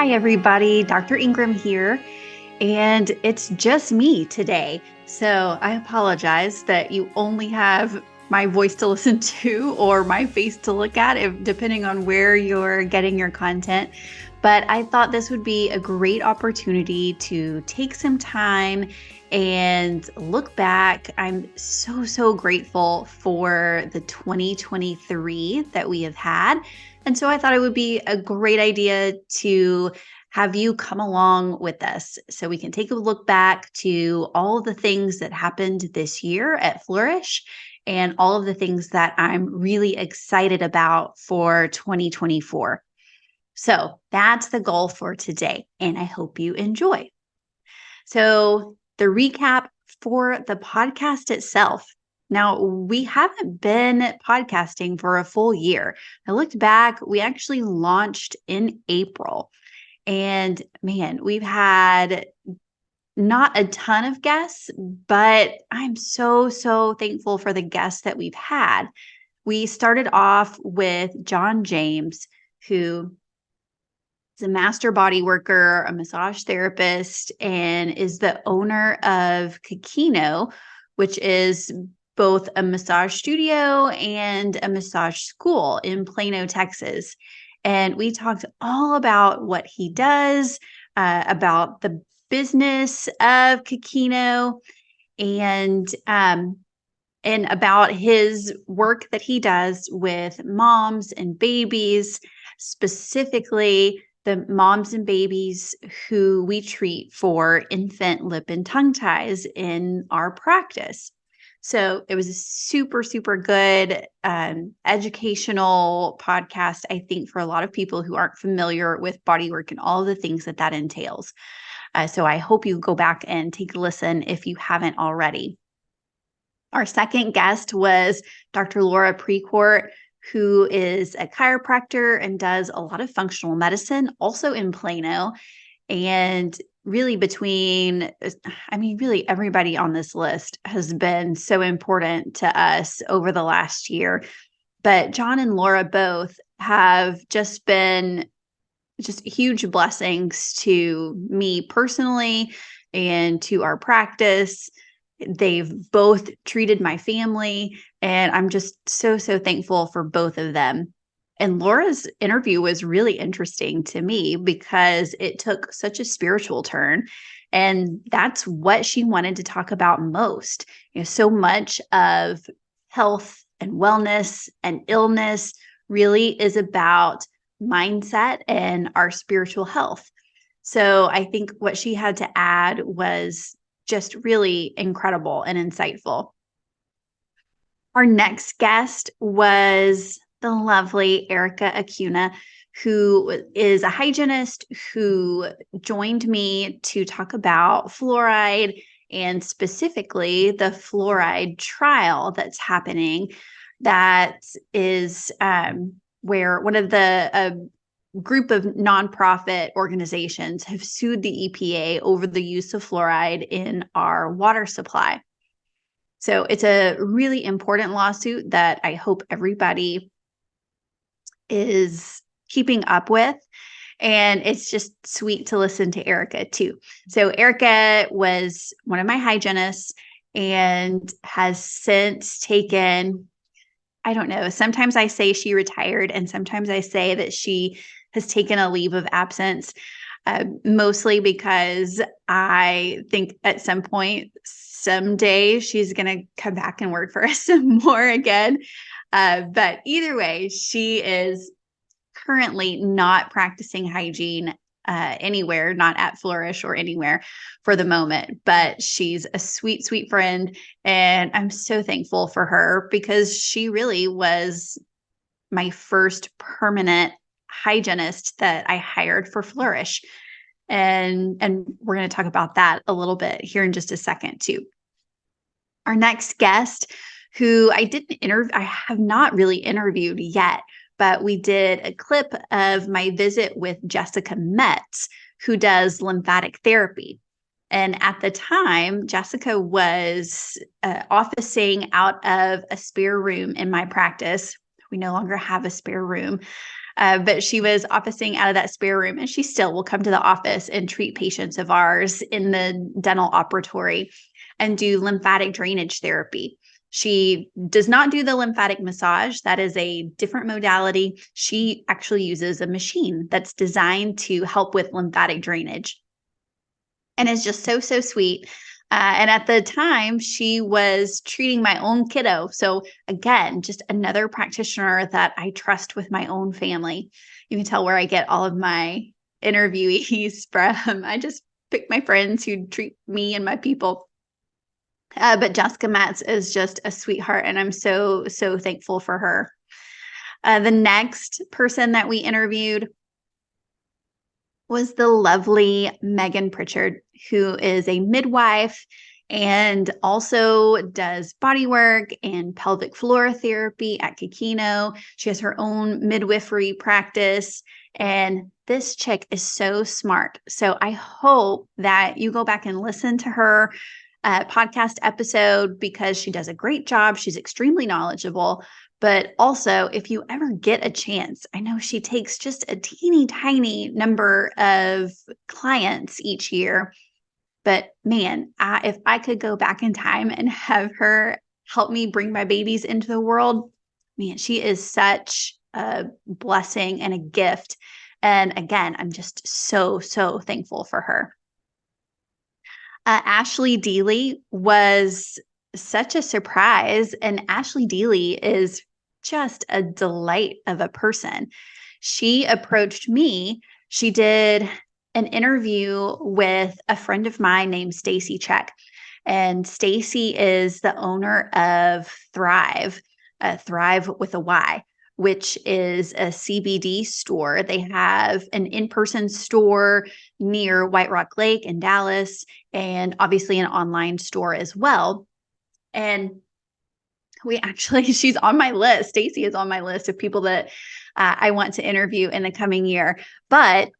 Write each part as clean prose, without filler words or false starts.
Hi, everybody. Dr. Ingram here, and it's just me today. So I apologize that you only have my voice to listen to or my face to look at, depending on where you're getting your content. But I thought this would be a great opportunity to take some time and look back. I'm so grateful for the 2023 that we have had. And so I thought it would be a great idea to have you come along with us so we can take a look back to all of the things that happened this year at Flourish and all of the things that I'm really excited about for 2024. So that's the goal for today, and I hope you enjoy. So the recap for the podcast itself. Now, we haven't been podcasting for a full year. I looked back, we actually launched in April. And man, we've had not a ton of guests, but I'm so thankful for the guests that we've had. We started off with John James, who is a master body worker, a massage therapist, and is the owner of Kikino, which is both a massage studio and a massage school in Plano, Texas. And we talked all about what he does, about the business of Kikino, and about his work that he does with moms and babies, specifically the moms and babies who we treat for infant lip and tongue ties in our practice. So it was a super good educational podcast, I think, for a lot of people who aren't familiar with bodywork and all the things that entails. So I hope you go back and take a listen if you haven't already. Our second guest was Dr. Laura Precourt, who is a chiropractor and does a lot of functional medicine, also in Plano. And really really everybody on this list has been so important to us over the last year. But John and Laura both have just been huge blessings to me personally and to our practice. They've both treated my family, and I'm just so thankful for both of them. And Laura's interview was really interesting to me because it took such a spiritual turn. And that's what she wanted to talk about most. So much of health and wellness and illness really is about mindset and our spiritual health. So I think what she had to add was just really incredible and insightful. Our next guest was the lovely Erica Acuna, who is a hygienist who joined me to talk about fluoride and specifically the fluoride trial that's happening. That is where one of the group of nonprofit organizations have sued the EPA over the use of fluoride in our water supply. So it's a really important lawsuit that I hope everybody is keeping up with. And it's just sweet to listen to Erica too. So Erica was one of my hygienists and has since taken, I don't know, sometimes I say she retired and sometimes I say that she has taken a leave of absence, mostly because I think at some point, someday, she's going to come back and work for us some more again. But either way, she is currently not practicing hygiene anywhere, not at Flourish or anywhere for the moment, but she's a sweet friend. And I'm so thankful for her because she really was my first permanent hygienist that I hired for Flourish. And we're going to talk about that a little bit here in just a second too. Our next guest, who I have not really interviewed yet, but we did a clip of my visit with Jessica Metz, who does lymphatic therapy. And at the time, Jessica was officing out of a spare room in my practice. We no longer have a spare room. But she was officing out of that spare room, and she still will come to the office and treat patients of ours in the dental operatory and do lymphatic drainage therapy. She does not do the lymphatic massage. That is a different modality. She actually uses a machine that's designed to help with lymphatic drainage. And it's just so, so sweet. And at the time, she was treating my own kiddo. So, again, just another practitioner that I trust with my own family. You can tell where I get all of my interviewees from. I just pick my friends who treat me and my people. But Jessica Metz is just a sweetheart, and I'm so, so thankful for her. The next person that we interviewed was the lovely Megan Pritchard, who is a midwife and also does body work and pelvic floor therapy at Kikino. She has her own midwifery practice, and this chick is so smart. So I hope that you go back and listen to her podcast episode because she does a great job. She's extremely knowledgeable. But also, if you ever get a chance, I know she takes just a teeny tiny number of clients each year. But man, if I could go back in time and have her help me bring my babies into the world, man, she is such a blessing and a gift. And again, I'm just so, so thankful for her. Ashley Deely was such a surprise. And Ashley Deely is just a delight of a person. She approached me. She did an interview with a friend of mine named Stacy Check. And Stacy is the owner of Thrive, Thrive with a Y, which is a CBD store. They have an in-person store near White Rock Lake in Dallas, and obviously an online store as well. And she's on my list. Stacy is on my list of people that I want to interview in the coming year. But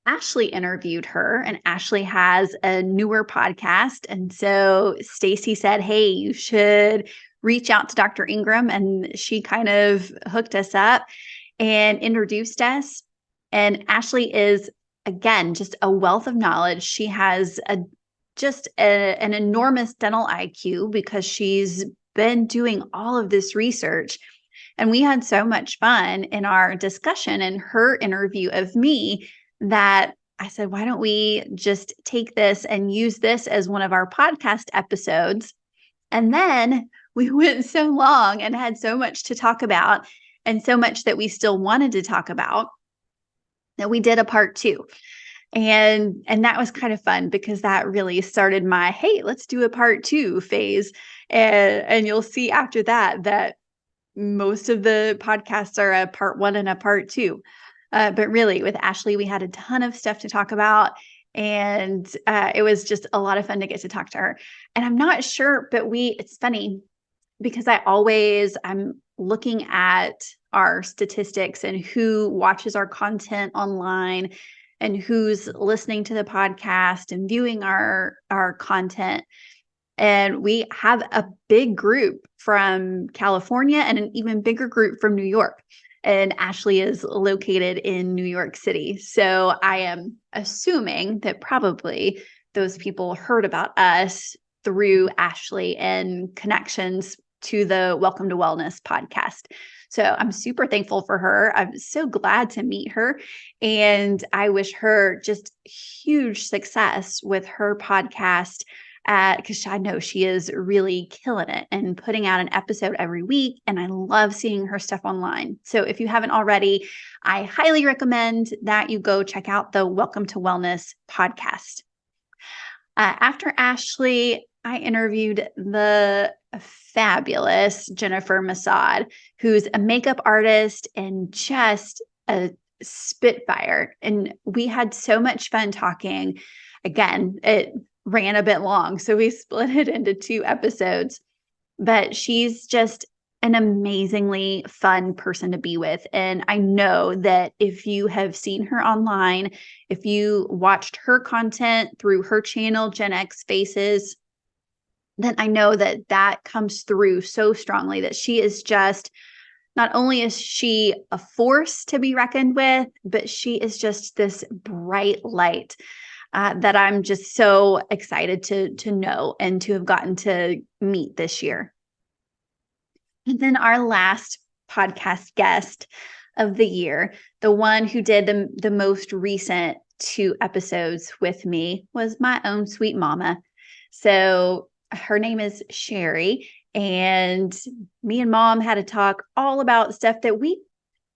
Ashley interviewed her, and Ashley has a newer podcast. And so Stacy said, hey, you should reach out to Dr. Engram. And she kind of hooked us up and introduced us. And Ashley is, again, just a wealth of knowledge. She has an enormous dental IQ because she's been doing all of this research. And we had so much fun in our discussion and her interview of me that I said, why don't we just take this and use this as one of our podcast episodes? And then we went so long and had so much to talk about and so much that we still wanted to talk about that we did a part 2. And that was kind of fun because that really started my, hey, let's do a part 2 phase. And you'll see after that most of the podcasts are a part 1 and a part 2. But really with Ashley, we had a ton of stuff to talk about, and it was just a lot of fun to get to talk to her. And I'm not sure, but it's funny because I'm looking at our statistics and who watches our content online and who's listening to the podcast and viewing our content. And we have a big group from California and an even bigger group from New York. And Ashley is located in New York City. So I am assuming that probably those people heard about us through Ashley and connections to the Welcome to Wellness podcast. So I'm super thankful for her. I'm so glad to meet her. And I wish her just huge success with her podcast because I know she is really killing it and putting out an episode every week. And I love seeing her stuff online. So if you haven't already, I highly recommend that you go check out the Welcome to Wellness podcast. After Ashley, I interviewed the fabulous Jennifer Masad, who's a makeup artist and just a spitfire. And we had so much fun talking. Again, it ran a bit long, so we split it into 2 episodes. But she's just an amazingly fun person to be with. And I know that if you have seen her online, if you watched her content through her channel, Gen X Faces, then I know that comes through so strongly that she is just Not only is she a force to be reckoned with, but she is just this bright light that I'm just so excited to know and to have gotten to meet this year. And then our last podcast guest of the year, the one who did the most recent 2 episodes with me, was my own sweet mama. So her name is Sherry, and me and mom had a talk all about stuff that we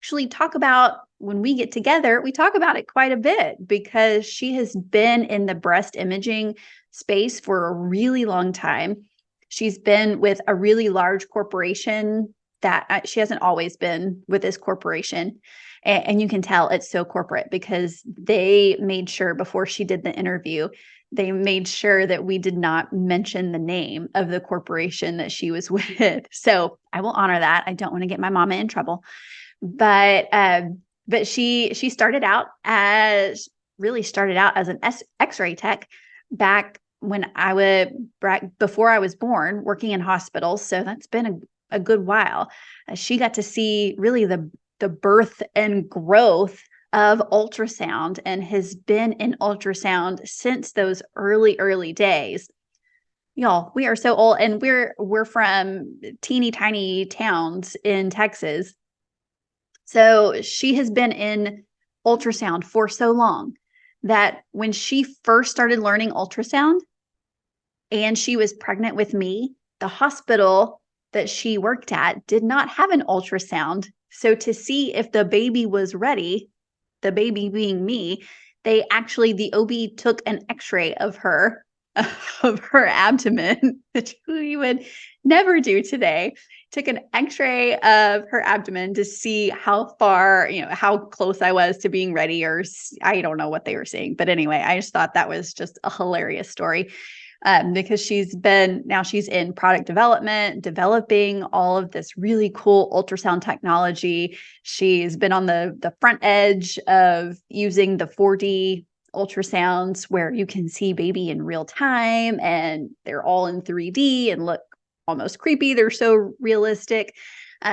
actually talk about when we get together. We talk about it quite a bit because she has been in the breast imaging space for a really long time. She's been with a really large corporation that she hasn't always been with this corporation. And you can tell it's so corporate because they made sure before she did the interview, they made sure that we did not mention the name of the corporation that she was with. So I will honor that. I don't want to get my mama in trouble. But she started out as an X-ray tech back when before I was born, working in hospitals. So that's been a good while. She got to see really the birth and growth of ultrasound and has been in ultrasound since those early days. Y'all, we are so old, and we're from teeny tiny towns in Texas. So she has been in ultrasound for so long that when she first started learning ultrasound and she was pregnant with me, the hospital that she worked at did not have an ultrasound. So to see if the baby was ready, the baby being me, the OB took an x-ray of her abdomen, which we would never do today. Took an x-ray of her abdomen to see how far, how close I was to being ready, or I don't know what they were saying. But anyway, I just thought that was just a hilarious story. Because she's in product development, developing all of this really cool ultrasound technology. She's been on the front edge of using the 4D ultrasounds where you can see baby in real time and they're all in 3D and look almost creepy. They're so realistic.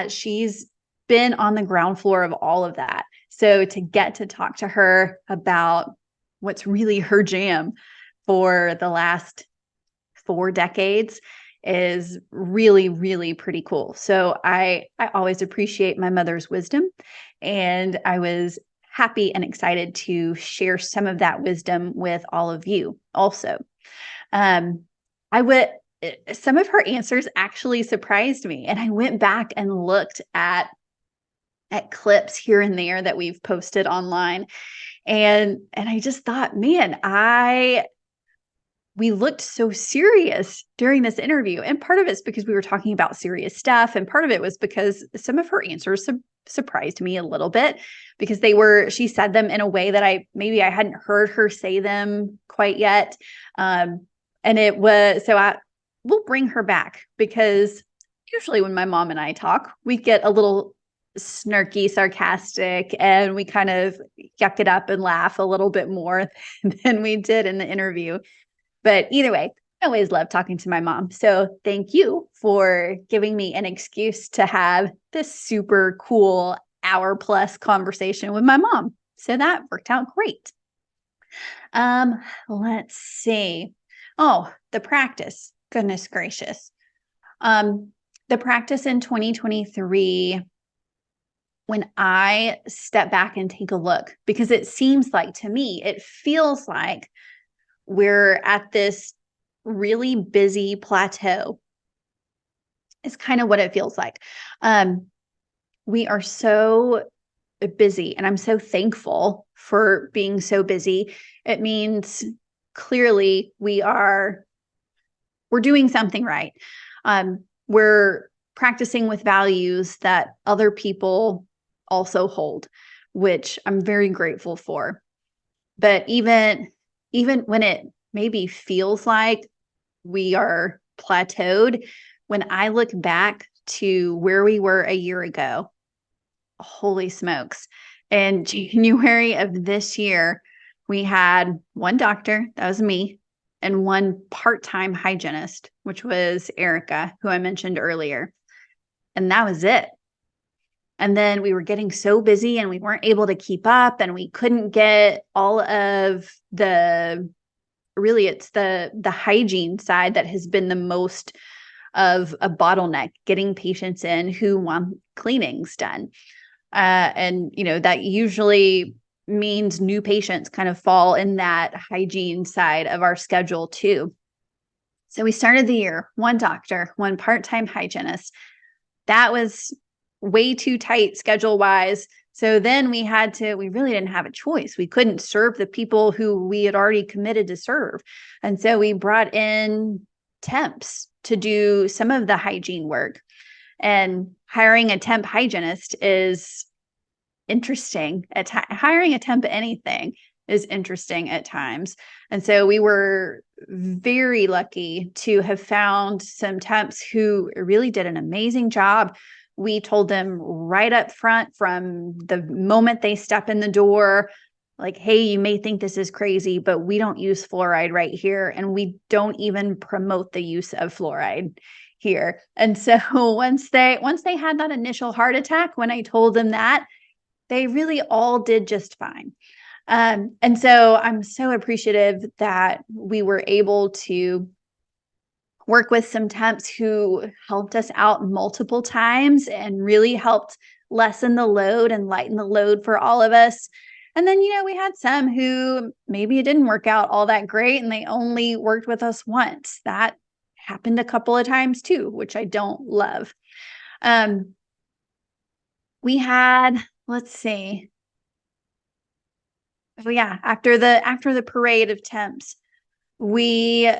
She's been on the ground floor of all of that. So to get to talk to her about what's really her jam for the last 4 decades is really, really pretty cool. So I always appreciate my mother's wisdom, and I was happy and excited to share some of that wisdom with all of you also. Some of her answers actually surprised me, and I went back and looked at clips here and there that we've posted online, and I just thought, man, we looked so serious during this interview. And part of it's because we were talking about serious stuff. And part of it was because some of her answers surprised me a little bit because she said them in a way that I hadn't heard her say them quite yet. And we'll bring her back because usually when my mom and I talk, we get a little snarky, sarcastic, and we kind of yuck it up and laugh a little bit more than we did in the interview. But either way, I always love talking to my mom. So thank you for giving me an excuse to have this super cool hour-plus conversation with my mom. So that worked out great. Let's see. Oh, the practice. Goodness gracious. The practice in 2023, when I step back and take a look, because it feels like we're at this really busy plateau. It's kind of what it feels like. We are so busy, and I'm so thankful for being so busy. It means clearly we're doing something right. We're practicing with values that other people also hold, which I'm very grateful for. But even when it maybe feels like we are plateaued, when I look back to where we were a year ago, holy smokes. In January of this year, we had one doctor, that was me, and one part-time hygienist, which was Erica, who I mentioned earlier. And that was it. And then we were getting so busy and we weren't able to keep up, and we couldn't get all of it's the hygiene side that has been the most of a bottleneck, getting patients in who want cleanings done. And, that usually means new patients kind of fall in that hygiene side of our schedule too. So we started the year, one doctor, one part-time hygienist. That was way too tight schedule wise. So then we really didn't have a choice. We couldn't serve the people who we had already committed to serve. And so we brought in temps to do some of the hygiene work. And hiring a temp hygienist is interesting. Hiring a temp anything is interesting at times. And so we were very lucky to have found some temps who really did an amazing job. We told them right up front from the moment they step in the door, like, hey, you may think this is crazy, but we don't use fluoride right here. And we don't even promote the use of fluoride here. And so once they had that initial heart attack, when I told them that, they really all did just fine. And so I'm so appreciative that we were able to work with some temps who helped us out multiple times and really helped lessen the load and lighten the load for all of us. And then, we had some who maybe it didn't work out all that great and they only worked with us once. That happened a couple of times too, which I don't love. We had, let's see. Oh yeah, after the parade of temps, we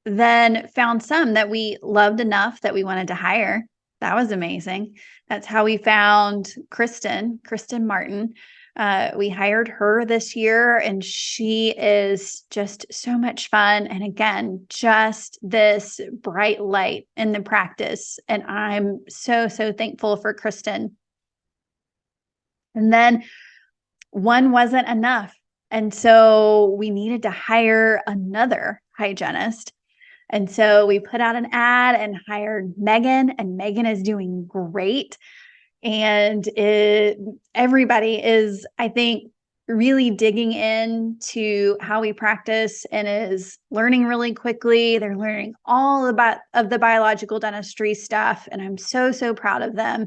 then found some that we loved enough that we wanted to hire. That was amazing. That's how we found Kristen Martin. We hired her this year, and she is just so much fun. And again, just this bright light in the practice. And I'm so, so thankful for Kristen. And then one wasn't enough. And so we needed to hire another hygienist. And so we put out an ad and hired Megan, and Megan is doing great. And everybody is, I think, really digging into how we practice and is learning really quickly. They're learning all about of the biological dentistry stuff. And I'm so, so proud of them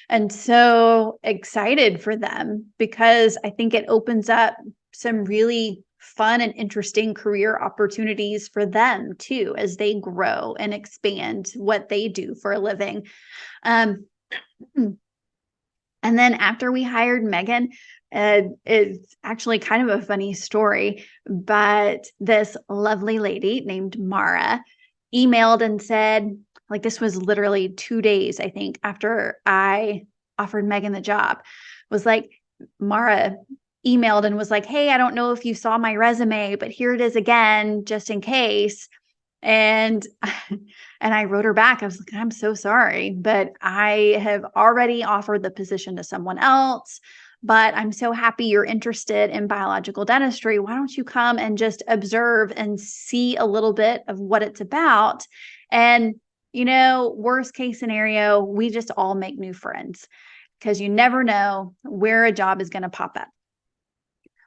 and so excited for them, because I think it opens up some really fun and interesting career opportunities for them too, as they grow and expand what they do for a living. And then after we hired Megan, it's actually kind of a funny story, but this lovely lady named Mara emailed and said, like, this was literally 2 days, I think, after I offered Megan the job, was like, Mara emailed and was like, hey, I don't know if you saw my resume, but here it is again, just in case. And I wrote her back. I was like, I'm so sorry, but I have already offered the position to someone else, but I'm so happy you're interested in biological dentistry. Why don't you come and just observe and see a little bit of what it's about? And, worst case scenario, we just all make new friends, because you never know where a job is going to pop up.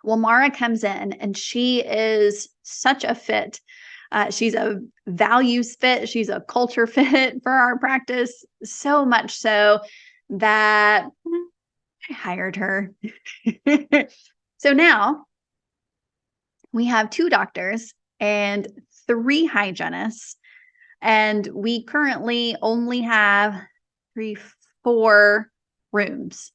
Well, Mara comes in and she is such a fit. She's a values fit. She's a culture fit for our practice, so much so that I hired her. So now we have 2 doctors and 3 hygienists, and we currently only have 4 rooms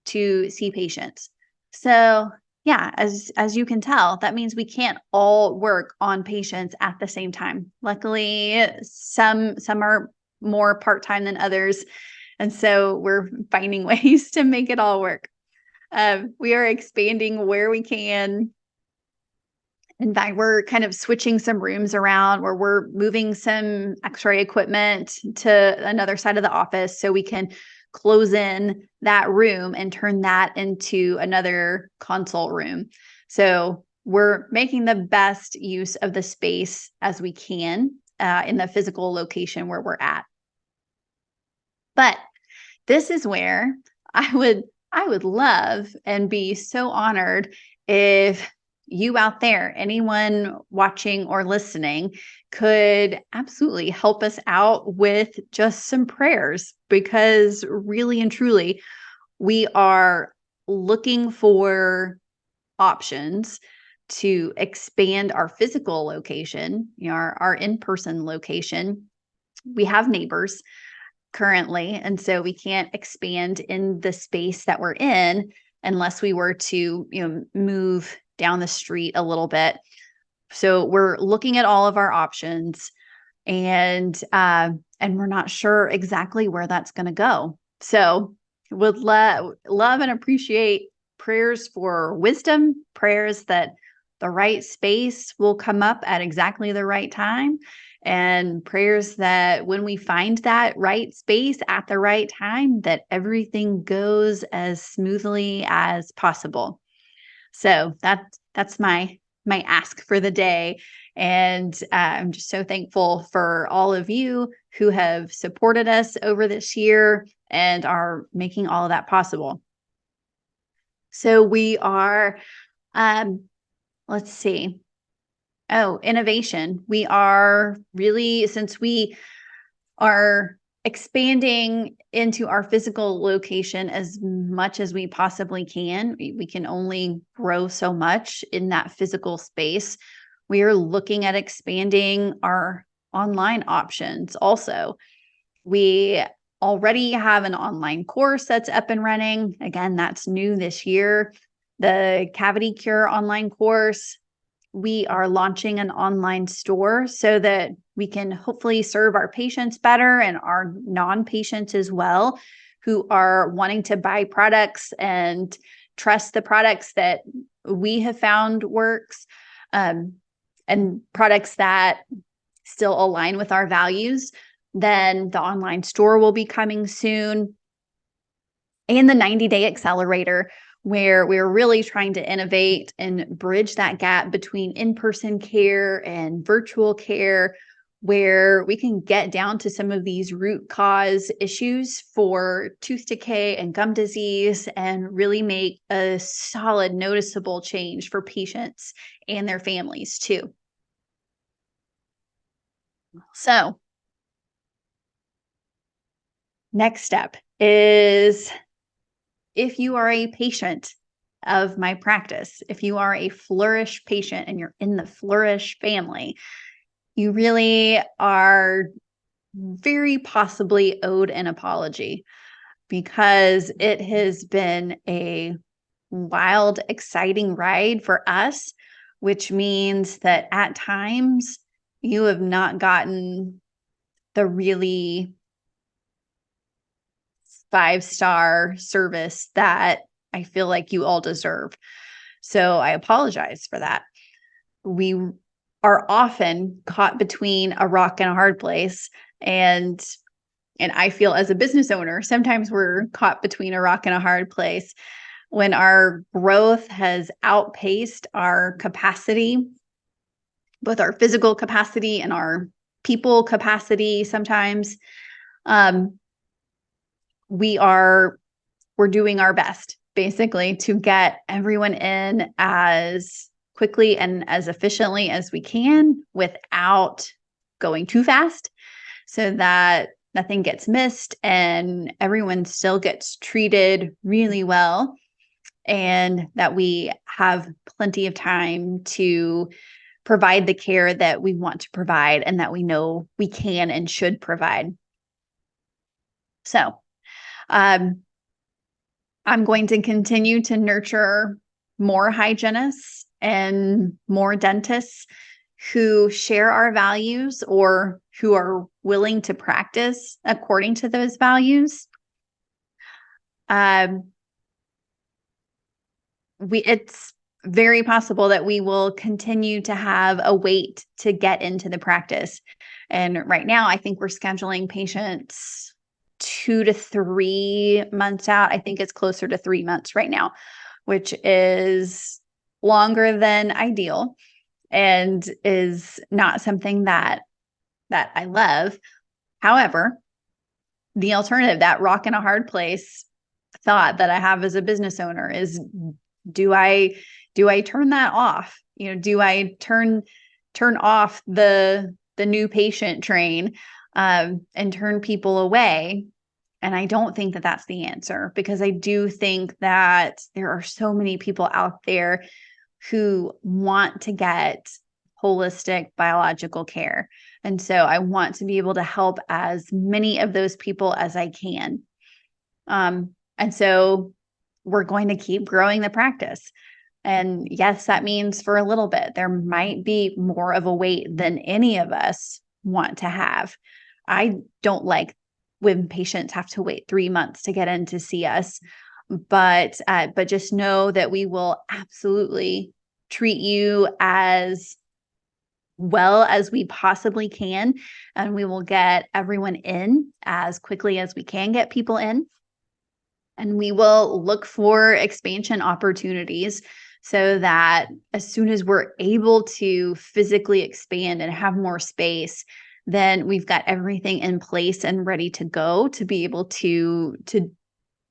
to see patients. So yeah, as you can tell, that means we can't all work on patients at the same time. Luckily, some are more part-time than others. And so we're finding ways to make it all work. We are expanding where we can. In fact, we're kind of switching some rooms around, where we're moving some X-ray equipment to another side of the office so we can close in that room and turn that into another consult room. So we're making the best use of the space as we can in the physical location where we're at. But this is where I would I would love and be so honored if you out there, anyone watching or listening, could absolutely help us out with just some prayers, because really and truly, we are looking for options to expand our physical location, our in-person location. We have neighbors currently, and so we can't expand in the space that we're in unless we were to, move down the street a little bit. So we're looking at all of our options, and we're not sure exactly where that's going to go. So would love and appreciate prayers for wisdom, prayers that the right space will come up at exactly the right time, and prayers that when we find that right space at the right time, that everything goes as smoothly as possible. So that's my ask for the day. And I'm just so thankful for all of you who have supported us over this year and are making all of that possible. So we are, let's see. Oh, innovation. We are really, since we are expanding into our physical location as much as we possibly can. We can only grow so much in that physical space. We are looking at expanding our online options also. We already have an online course that's up and running. Again, that's new this year. The Cavity Cure online course. We are launching an online store so that we can hopefully serve our patients better and our non-patients as well, who are wanting to buy products and trust the products that we have found works, and products that still align with our values. Then the online store will be coming soon. And the 90-day accelerator, where we're really trying to innovate and bridge that gap between in-person care and virtual care, where we can get down to some of these root cause issues for tooth decay and gum disease and really make a solid, noticeable change for patients and their families too. So, next step is, if you are a patient of my practice, if you are a Flourish patient and you're in the Flourish family, you really are very possibly owed an apology, because it has been a wild, exciting ride for us, which means that at times you have not gotten the really 5-star service that I feel like you all deserve. So I apologize for that. We are often caught between a rock and a hard place. And I feel, as a business owner, sometimes we're caught between a rock and a hard place when our growth has outpaced our capacity, both our physical capacity and our people capacity sometimes. We're doing our best, basically, to get everyone in as quickly and as efficiently as we can without going too fast, so that nothing gets missed and everyone still gets treated really well, and that we have plenty of time to provide the care that we want to provide and that we know we can and should provide. So, I'm going to continue to nurture more hygienists and more dentists who share our values or who are willing to practice according to those values. It's very possible that we will continue to have a wait to get into the practice. And right now, I think we're scheduling patients 2 to 3 months out. I think it's closer to 3 months right now, which is longer than ideal and is not something that I love. However, the alternative, that rock and a hard place, thought that I have as a business owner is, do I turn that off? Do I turn off the new patient train, and turn people away? And I don't think that that's the answer, because I do think that there are so many people out there who want to get holistic biological care. And so I want to be able to help as many of those people as I can. And so we're going to keep growing the practice. And yes, that means for a little bit, there might be more of a wait than any of us want to have. I don't like when patients have to wait 3 months to get in to see us, but just know that we will absolutely treat you as well as we possibly can, and we will get everyone in as quickly as we can get people in. And we will look for expansion opportunities so that as soon as we're able to physically expand and have more space, then we've got everything in place and ready to go to be able to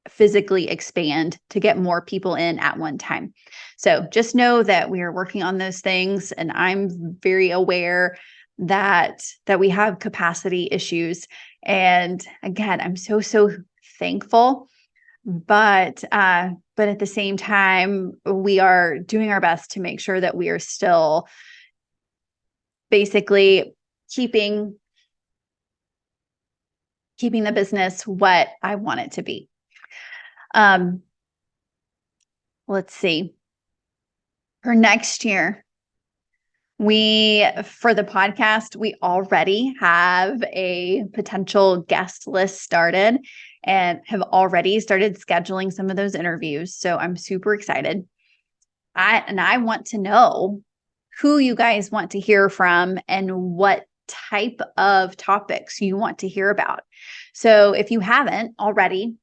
physically expand, to get more people in at one time. So just know that we are working on those things, and I'm very aware that we have capacity issues. And again, I'm so thankful. But at the same time, we are doing our best to make sure that we are still basically keeping the business what I want it to be. Let's see. For next year, for the podcast, we already have a potential guest list started and have already started scheduling some of those interviews. So I'm super excited. I want to know who you guys want to hear from and what type of topics you want to hear about. So if you haven't already,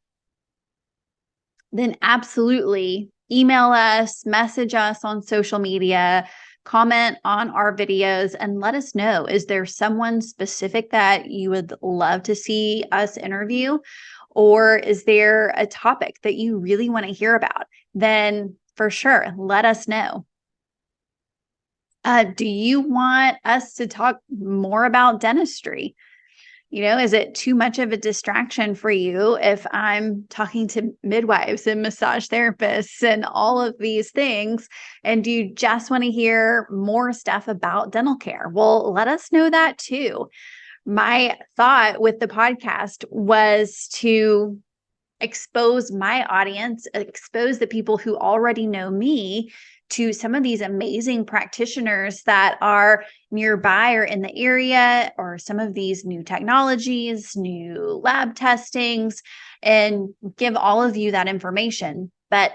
then absolutely email us, message us on social media, comment on our videos, and let us know, is there someone specific that you would love to see us interview? Or is there a topic that you really want to hear about? Then for sure, let us know. Do you want us to talk more about dentistry? Is it too much of a distraction for you if I'm talking to midwives and massage therapists and all of these things? And do you just want to hear more stuff about dental care? Well, let us know that too. My thought with the podcast was to expose my audience, expose the people who already know me to some of these amazing practitioners that are nearby or in the area, or some of these new technologies, new lab testings, and give all of you that information. But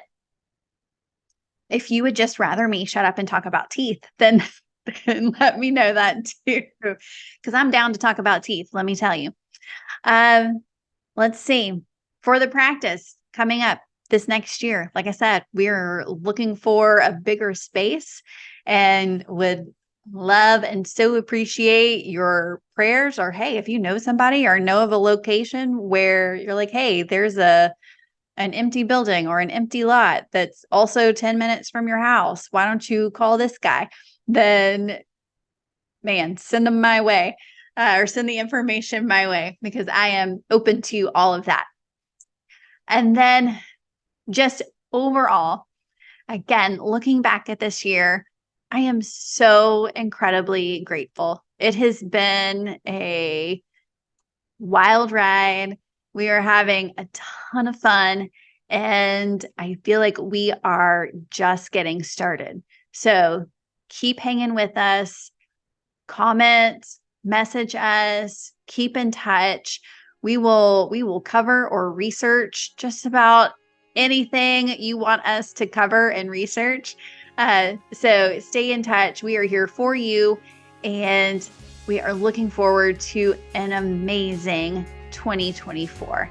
if you would just rather me shut up and talk about teeth, then let me know that too, because I'm down to talk about teeth, let me tell you. Let's see. For the practice coming up this next year, like I said, we're looking for a bigger space and would love and so appreciate your prayers. Or hey, if you know somebody or know of a location where you're like, hey, there's an empty building or an empty lot that's also 10 minutes from your house, why don't you call this guy? Then man, send them my way, or send the information my way, because I am open to all of that. And then just overall, again, looking back at this year, I am so incredibly grateful. It has been a wild ride. We are having a ton of fun, and I feel like we are just getting started. So keep hanging with us, comment, message us, keep in touch. We will cover or research just about anything you want us to cover and research. So stay in touch. We are here for you, and we are looking forward to an amazing 2024.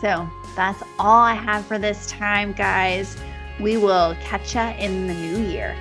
So that's all I have for this time, guys. We will catch ya in the new year.